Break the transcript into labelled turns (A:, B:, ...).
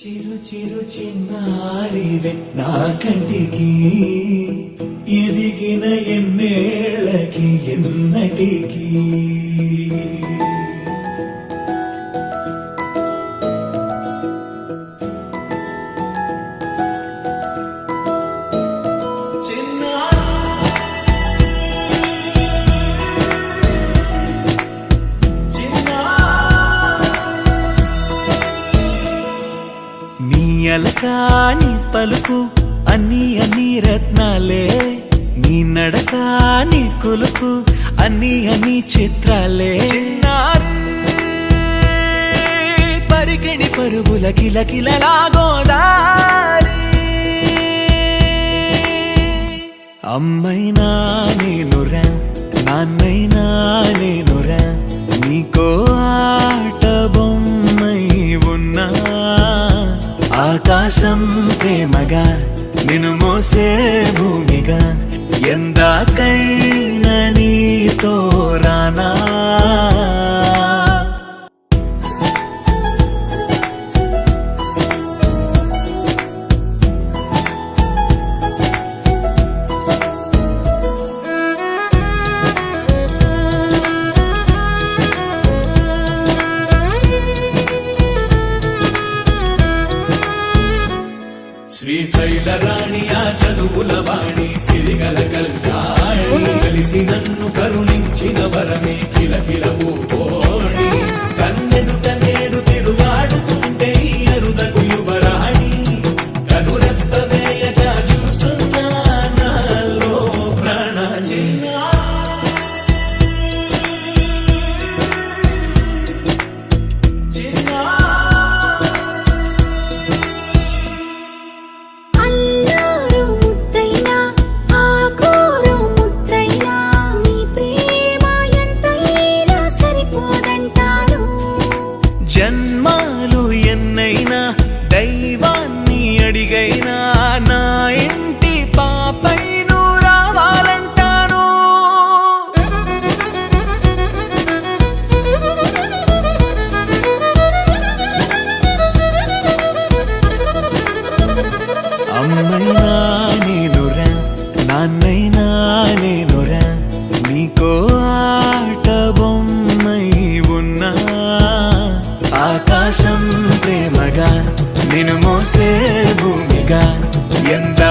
A: చిరు చిరు చిన్నారివే నా కంటికి ఎదిగిన ఎన్నేళ్ళకి ఎన్నటికి అలకాని పలుకు అన్ని అన్ని రత్నాలే నీ నడకాని కొలుకు అన్ని అన్ని చిత్రాలే చిన్నారు పరికిణి పరుగుల కిలకిలలాగోదారి అమ్మైనా నేనురా నాన్నైనా నేనురా నీకో ఆట బొమ్మై ఉన్నా ఆకాశం ప్రేమగా నిన్ను మోసే భూమిగా ఎందాకైనా నీతో రానా శ్రీశైల రాణి ఆ చదువుల వాణి సిరిగల కళ్యాణి కలిసి నన్ను కరుణించిన వరమే కిలకిల పూకోణి కన్నెదుట నేడు తిరుగాడుతుంటే అరుదకు యువరాణి కనురెప్ప వేయక చూస్తున్నా నాలో ప్రాణ జన్మాలు ఎన్నైనా దైవాన్ని అడిగైనా నా ఇంటి పాపై నువ్వు రావాలంటాను అమ్మైనా నేనురా నాన్నైనా నేనురా నీకో ఆట బొమ్మై ఉన్నా ఆకాశం ప్రేమగా నిన్ను మోసే భూమిగా ఎంత